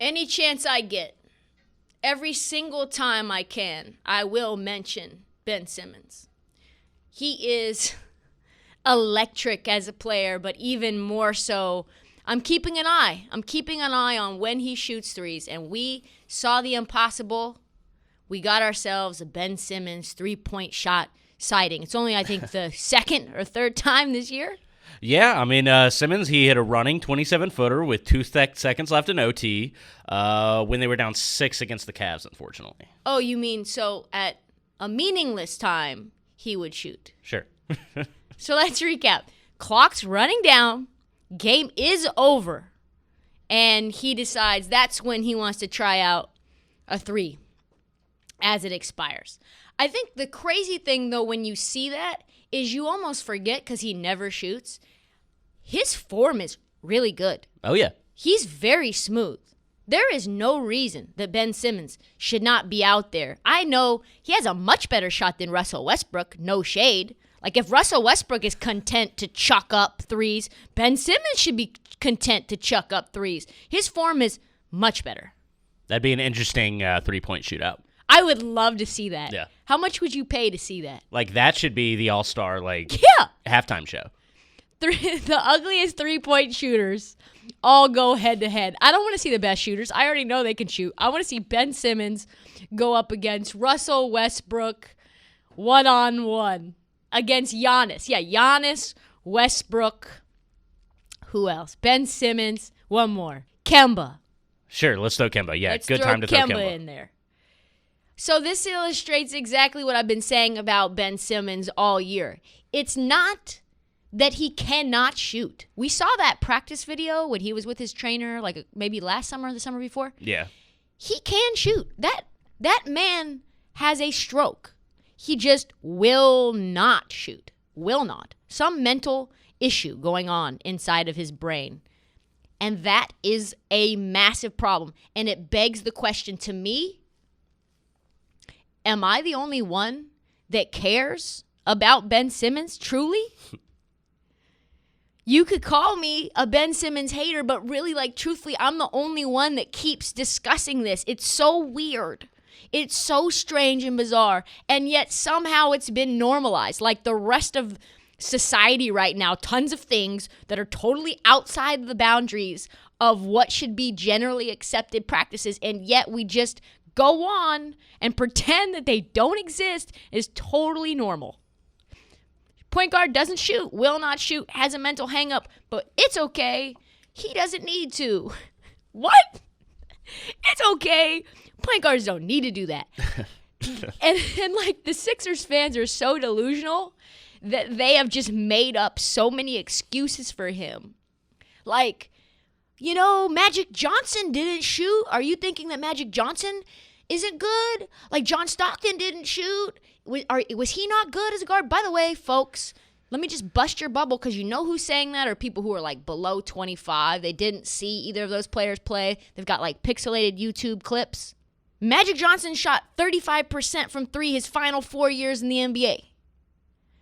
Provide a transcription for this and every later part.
Any chance I get, every single time I can, I will mention Ben Simmons. He is electric as a player, but even more so, I'm keeping an eye. I'm keeping an eye on when he shoots threes, and we saw the impossible. We got ourselves a Ben Simmons three-point shot sighting. It's only, I think, the second or third time this year. Yeah, I mean, Simmons, he hit a running 27-footer with 2 seconds left in OT when they were down 6 against the Cavs, unfortunately. Oh, you mean so at a meaningless time, he would shoot? Sure. So let's recap. Clock's running down. Game is over. And he decides that's when he wants to try out a three as it expires. I think the crazy thing, though, when you see that, is you almost forget, because he never shoots, his form is really good. Oh, yeah. He's very smooth. There is no reason that Ben Simmons should not be out there. I know he has a much better shot than Russell Westbrook, no shade. Like, if Russell Westbrook is content to chuck up threes, Ben Simmons should be content to chuck up threes. His form is much better. That'd be an interesting three-point shootout. I would love to see that. Yeah. How much would you pay to see that? Like, that should be the all-star, halftime show. The ugliest three-point shooters all go head-to-head. I don't want to see the best shooters. I already know they can shoot. I want to see Ben Simmons go up against Russell Westbrook one-on-one against Giannis. Yeah, Giannis, Westbrook. Who else? Ben Simmons. One more. Kemba. Sure, let's throw Kemba. Yeah, Let's good time to throw Kemba in there. So this illustrates exactly what I've been saying about Ben Simmons all year. It's not that he cannot shoot. We saw that practice video when he was with his trainer, like maybe last summer or the summer before. Yeah. He can shoot. That man has a stroke. He just will not shoot. Will not. Some mental issue going on inside of his brain. And that is a massive problem. And it begs the question to me, am I the only one that cares about Ben Simmons, truly? You could call me a Ben Simmons hater, but really, truthfully, I'm the only one that keeps discussing this. It's so weird. It's so strange and bizarre, and yet somehow it's been normalized. Like the rest of society right now, tons of things that are totally outside the boundaries of what should be generally accepted practices, and yet we just go on and pretend that they don't exist is totally normal. Point guard doesn't shoot, will not shoot, has a mental hang-up, but it's okay. He doesn't need to. What? It's okay. Point guards don't need to do that. and the Sixers fans are so delusional that they have just made up so many excuses for him. Magic Johnson didn't shoot. Are you thinking that Magic Johnson isn't good? John Stockton didn't shoot. Was he not good as a guard? By the way, folks, let me just bust your bubble, because you know who's saying that are people who are below 25. They didn't see either of those players play. They've got pixelated YouTube clips. Magic Johnson shot 35% from three his final 4 years in the NBA.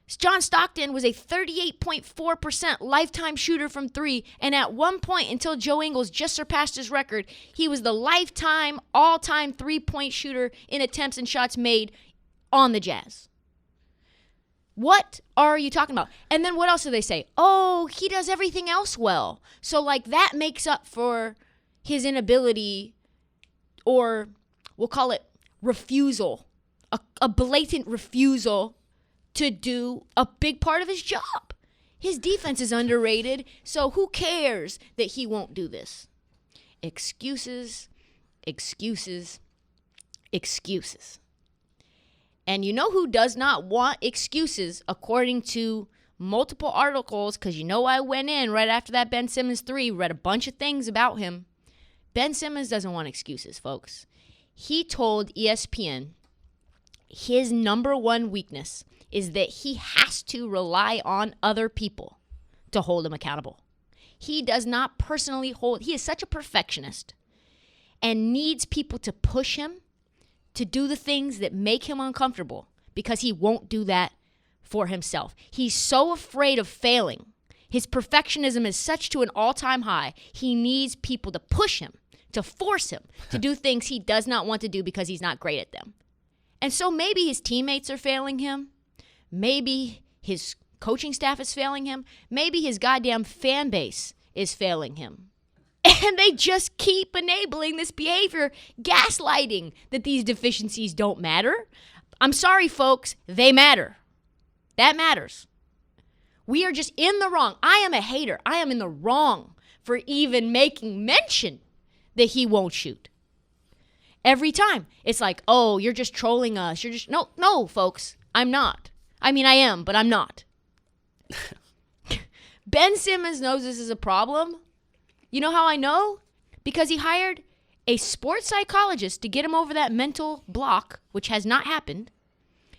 John Stockton was a 38.4% lifetime shooter from three, and at one point, until Joe Ingles just surpassed his record, he was the lifetime, all-time three-point shooter in attempts and shots made on the Jazz. What are you talking about? And then what else do they say? Oh, he does everything else well. So, that makes up for his inability, or we'll call it refusal, a blatant refusal to do a big part of his job. His defense is underrated, so who cares that he won't do this? Excuses, excuses, excuses. And you know who does not want excuses, according to multiple articles, because I went in right after that Ben Simmons 3, read a bunch of things about him. Ben Simmons doesn't want excuses, folks. He told ESPN his number one weakness is that he has to rely on other people to hold him accountable. He does not personally he is such a perfectionist and needs people to push him to do the things that make him uncomfortable, because he won't do that for himself. He's so afraid of failing. His perfectionism is such to an all-time high. He needs people to push him to force him to do things he does not want to do because he's not great at them. And so maybe his teammates are failing him. Maybe his coaching staff is failing him. Maybe his goddamn fan base is failing him. And they just keep enabling this behavior, gaslighting that these deficiencies don't matter. I'm sorry, folks, they matter. That matters. We are just in the wrong. I am a hater. I am in the wrong for even making mention that he won't shoot. Every time. It's like, oh, you're just trolling us. You're just, no, folks, I'm not. I mean, I am, but I'm not. Ben Simmons knows this is a problem. You know how I know? Because he hired a sports psychologist to get him over that mental block, which has not happened.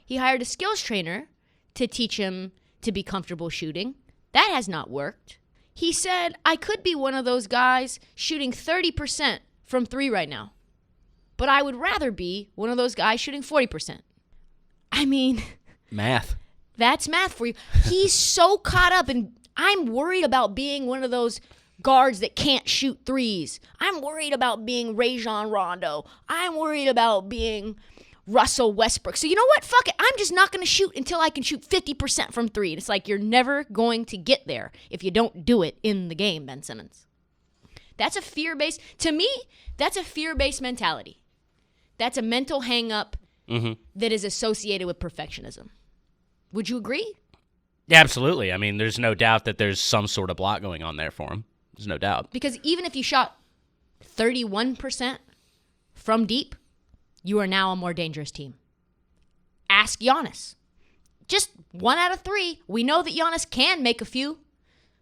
He hired a skills trainer to teach him to be comfortable shooting. That has not worked. He said, I could be one of those guys shooting 30% from 3 right now, but I would rather be one of those guys shooting 40%. I mean... Math. That's math for you. He's so caught up, and I'm worried about being one of those guards that can't shoot threes. I'm worried about being Rajon Rondo. I'm worried about being Russell Westbrook. So you know what? Fuck it. I'm just not going to shoot until I can shoot 50% from 3. And it's like you're never going to get there if you don't do it in the game, Ben Simmons. That's a fear-based, to me, that's a fear-based mentality. That's a mental hang-up that is associated with perfectionism. Would you agree? Yeah, absolutely. I mean, there's no doubt that there's some sort of block going on there for him. There's no doubt. Because even if you shot 31% from deep, you are now a more dangerous team. Ask Giannis. Just 1 out of 3. We know that Giannis can make a few,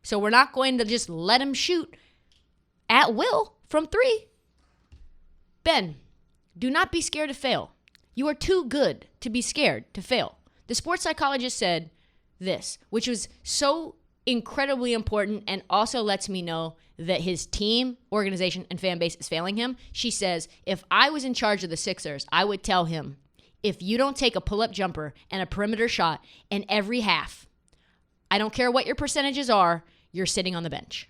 so we're not going to just let him shoot at will from 3. Ben, do not be scared to fail. You are too good to be scared to fail. The sports psychologist said this, which was so incredibly important and also lets me know that his team, organization, and fan base is failing him. She says, if I was in charge of the Sixers, I would tell him, if you don't take a pull-up jumper and a perimeter shot in every half, I don't care what your percentages are, you're sitting on the bench.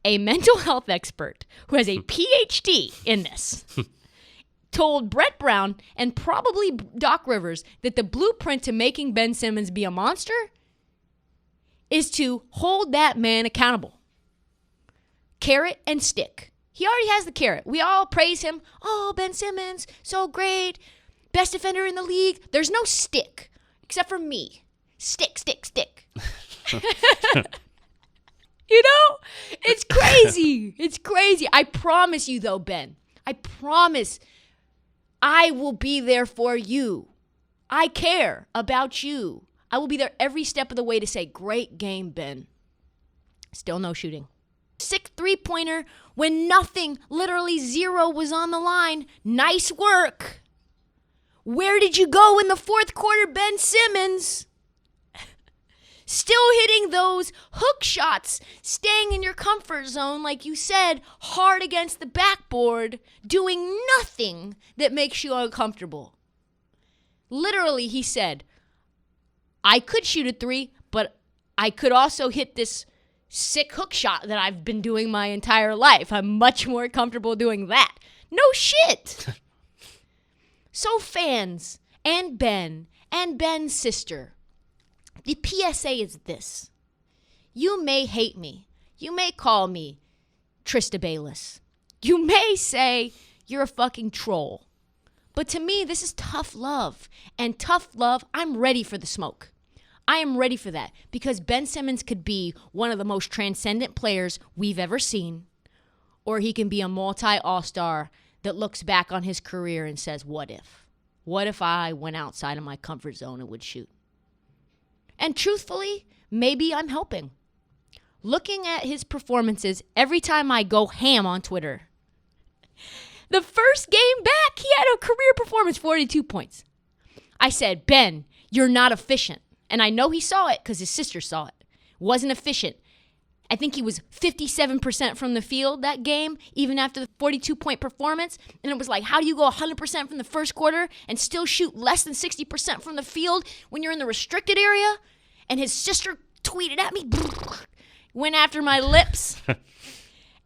A mental health expert who has a PhD in this told Brett Brown and probably Doc Rivers that the blueprint to making Ben Simmons be a monster is to hold that man accountable. Carrot and stick. He already has the carrot. We all praise him. Oh, Ben Simmons, so great. Best defender in the league. There's no stick, except for me. Stick, stick, stick. You know? It's crazy. It's crazy. I promise you, though, Ben. I promise I will be there for you. I care about you. I will be there every step of the way to say, great game, Ben. Still no shooting. Sick three-pointer when nothing, literally 0 was on the line. Nice work. Where did you go in the fourth quarter, Ben Simmons? Still hitting those hook shots, staying in your comfort zone, like you said, hard against the backboard, doing nothing that makes you uncomfortable. Literally, he said, I could shoot a 3, but I could also hit this sick hook shot that I've been doing my entire life. I'm much more comfortable doing that. No shit. So fans and Ben's sister, the PSA is this. You may hate me. You may call me Trysta Bayless. You may say you're a fucking troll. But to me, this is tough love. And tough love, I'm ready for the smoke. I am ready for that because Ben Simmons could be one of the most transcendent players we've ever seen, or he can be a multi-all-star that looks back on his career and says, what if? What if I went outside of my comfort zone and would shoot? And truthfully, maybe I'm helping. Looking at his performances every time I go ham on Twitter. The first game back, he had a career performance, 42 points. I said, Ben, you're not efficient. And I know he saw it because his sister saw it. Wasn't efficient. I think he was 57% from the field that game, even after the 42-point performance. And it was like, how do you go 100% from the first quarter and still shoot less than 60% from the field when you're in the restricted area? And his sister tweeted at me, went after my lips.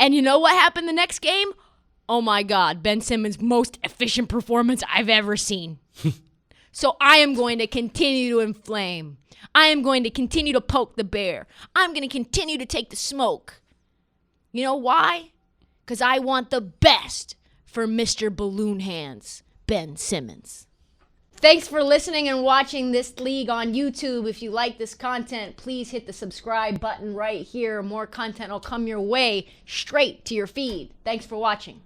And you know what happened the next game? oh my God, Ben Simmons' most efficient performance I've ever seen. So I am going to continue to inflame. I am going to continue to poke the bear. I'm going to continue to take the smoke. You know why? Because I want the best for Mr. Balloon Hands, Ben Simmons. Thanks for listening and watching this league on YouTube. If you like this content, please hit the subscribe button right here. More content will come your way straight to your feed. Thanks for watching.